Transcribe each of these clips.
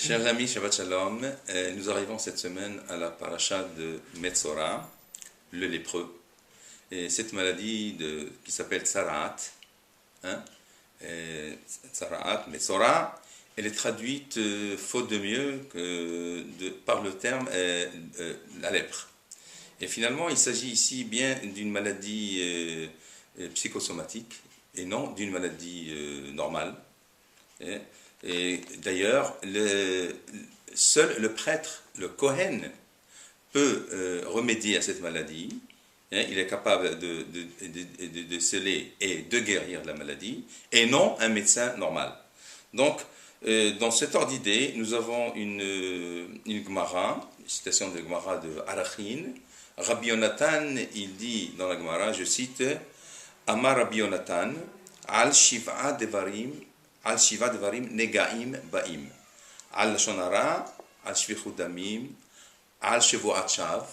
Chers amis, Shabbat Shalom, nous arrivons cette semaine à la paracha de Metzora, le lépreux. Et cette maladie qui s'appelle Tsaraat, hein, Tsaraat, Metzora, elle est traduite, faute de mieux, par le terme la lèpre. Et finalement, il s'agit ici bien d'une maladie psychosomatique et non d'une maladie normale. Et d'ailleurs, seul le prêtre, le Kohen, peut remédier à cette maladie. Il est capable de sceller et de guérir la maladie, et non un médecin normal. Donc, dans cet ordre d'idée, nous avons une Gemara, une citation de Gemara de Arachin. Rabbi Yonatan, il dit dans la Gemara, je cite, Amar Rabbi Yonatan, al shiva devarim, al shiva devarim negaim baim, al shonara, al shvichut damim, al shevuat shav,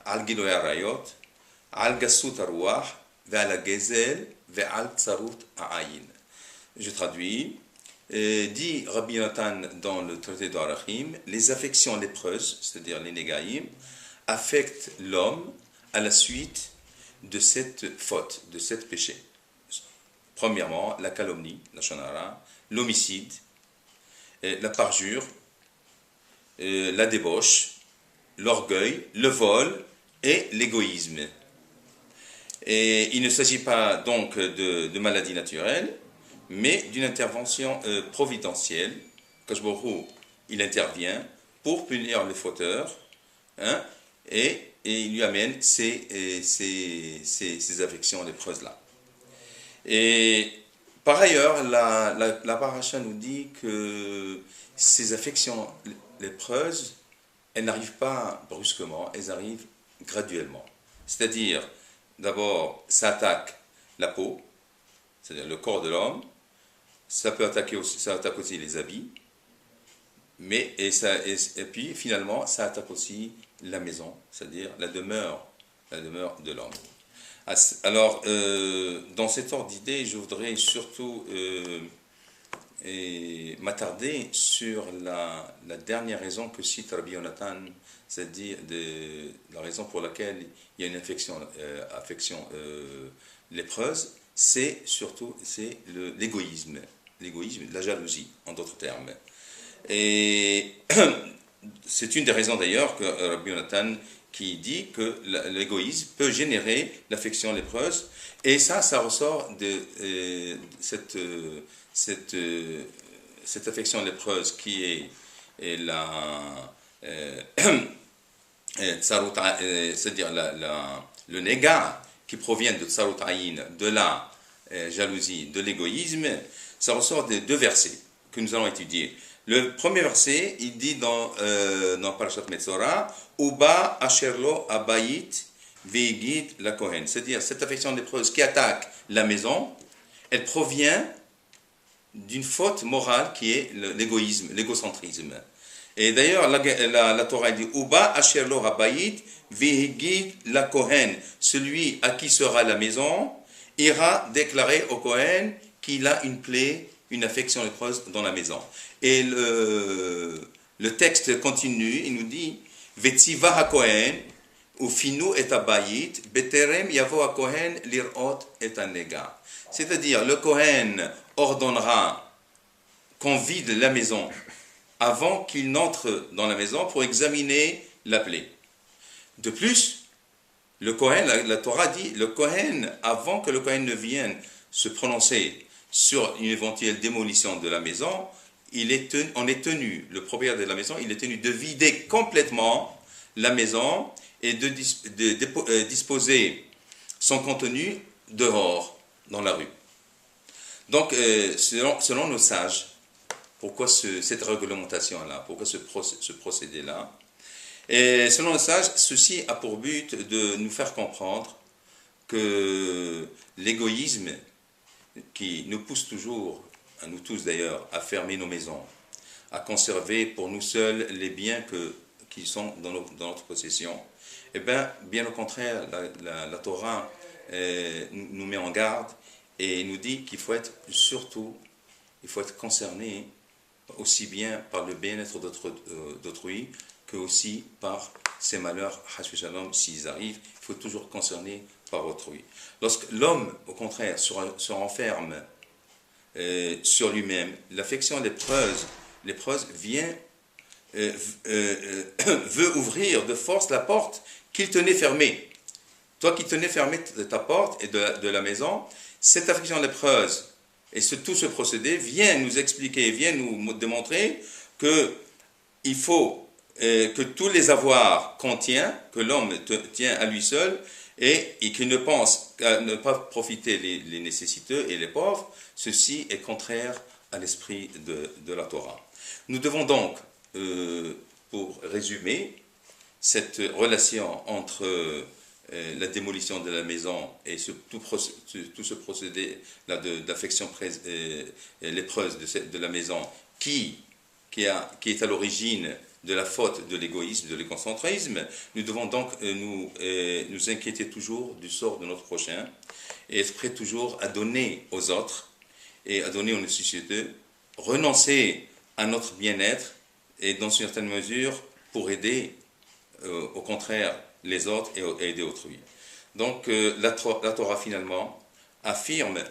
al giloy arayot, al gassut aruach, ve'al gezel, ve'al tsarut ha'ayin. Je traduis. Dit Rabbi Yonatan dans le traité d'Arachim, les affections lépreuses, c'est-à-dire les négaïm, affectent l'homme à la suite de cette faute, de ce péché. Premièrement, la calomnie, la shonara, l'homicide, la parjure, la débauche, l'orgueil, le vol et l'égoïsme. Et il ne s'agit pas donc de maladies naturelles, mais d'une intervention providentielle. Kadosh Baruch Hu, il intervient pour punir les fauteurs, hein, et il lui amène ces affections lépreuses-là. Et par ailleurs, la paracha nous dit que ces affections lépreuses, elles n'arrivent pas brusquement, elles arrivent graduellement. C'est-à-dire, d'abord, ça attaque la peau, c'est-à-dire le corps de l'homme. Ça attaque aussi les habits, et puis finalement, ça attaque aussi la maison, c'est-à-dire la demeure de l'homme. Alors, dans cet ordre d'idée, je voudrais surtout m'attarder sur la dernière raison que cite Rabbi Yonatan, c'est-à-dire la raison pour laquelle il y a une affection lépreuse, c'est l'égoïsme. L'égoïsme, la jalousie, en d'autres termes. Et c'est une des raisons d'ailleurs que Rabbi Yonatan qui dit que l'égoïsme peut générer l'affection lépreuse, et ça ressort de cette affection lépreuse qui est c'est-à-dire le négat qui provient de Tsarut Ayin, de la jalousie, de l'égoïsme. Ça ressort des deux versets que nous allons étudier. Le premier verset, il dit dans Parashat Metzora, Uba asherlo abayit veigid la kohen. C'est-à-dire, cette affection lépreuse qui attaque la maison, elle provient d'une faute morale qui est l'égoïsme, l'égocentrisme. Et d'ailleurs, la Torah dit, Uba asherlo abayit veigid la kohen. Celui à qui sera la maison ira déclarer au Kohen qu'il a une plaie, une affection lépreuse dans la maison. Et le texte continue, il nous dit Vetziva ha-Kohen, ufinu et abayit, beterem yavo ha-Kohen lirot et anega. C'est-à-dire, le Kohen ordonnera qu'on vide la maison avant qu'il n'entre dans la maison pour examiner la plaie. De plus, le Kohen, la Torah dit, le Kohen, avant que le Kohen ne vienne se prononcer sur une éventuelle démolition de la maison, on est tenu, le propriétaire de la maison, il est tenu de vider complètement la maison et de disposer son contenu dehors, dans la rue. Donc, selon nos sages, pourquoi cette réglementation-là, pourquoi ce procédé-là? Et selon nos sages, ceci a pour but de nous faire comprendre que l'égoïsme qui nous pousse toujours, à nous tous d'ailleurs, à fermer nos maisons, à conserver pour nous seuls les biens qui sont dans notre possession, eh bien au contraire, la Torah nous met en garde et nous dit qu'il faut être concerné aussi bien par le bien-être d'autrui que aussi par ses malheurs, s'ils arrivent, il faut toujours concerner par autrui. Lorsque l'homme, au contraire, se renferme sur lui-même, l'affection lépreuse vient, veut ouvrir de force la porte qu'il tenait fermée. Toi qui tenais fermée ta porte et de la maison, cette affection lépreuse et tout ce procédé vient nous expliquer, vient nous démontrer qu'il faut que tous les avoirs qu'on tient, que l'homme tient à lui seul, et qu'il ne pense qu'à ne pas profiter les nécessiteux et les pauvres, ceci est contraire à l'esprit de la Torah. Nous devons donc, pour résumer, cette relation entre la démolition de la maison et tout ce procédé-là d'affection lépreuse de la maison qui est à l'origine de la faute de l'égoïsme, de l'égocentrisme, nous devons donc nous inquiéter toujours du sort de notre prochain et être prêts toujours à donner aux autres et à donner aux nécessiteux, renoncer à notre bien-être et dans une certaine mesure pour aider au contraire les autres et aider autrui. Donc la Torah finalement affirme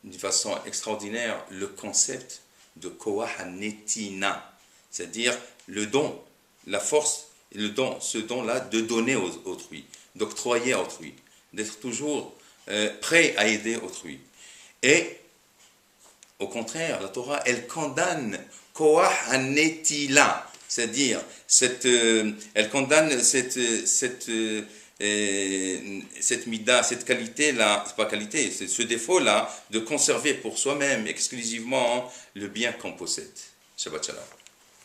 d'une façon extraordinaire le concept de Koach HaNetina, c'est-à-dire le don, la force, le don, ce don-là de donner aux autrui, d'octroyer à autrui, d'être toujours prêt à aider autrui. Et au contraire, la Torah, elle condamne Koach HaNetila, c'est-à-dire elle condamne cette mida, cette qualité-là, c'est pas qualité, c'est ce défaut-là de conserver pour soi-même exclusivement le bien qu'on possède. Shabbat Shalom.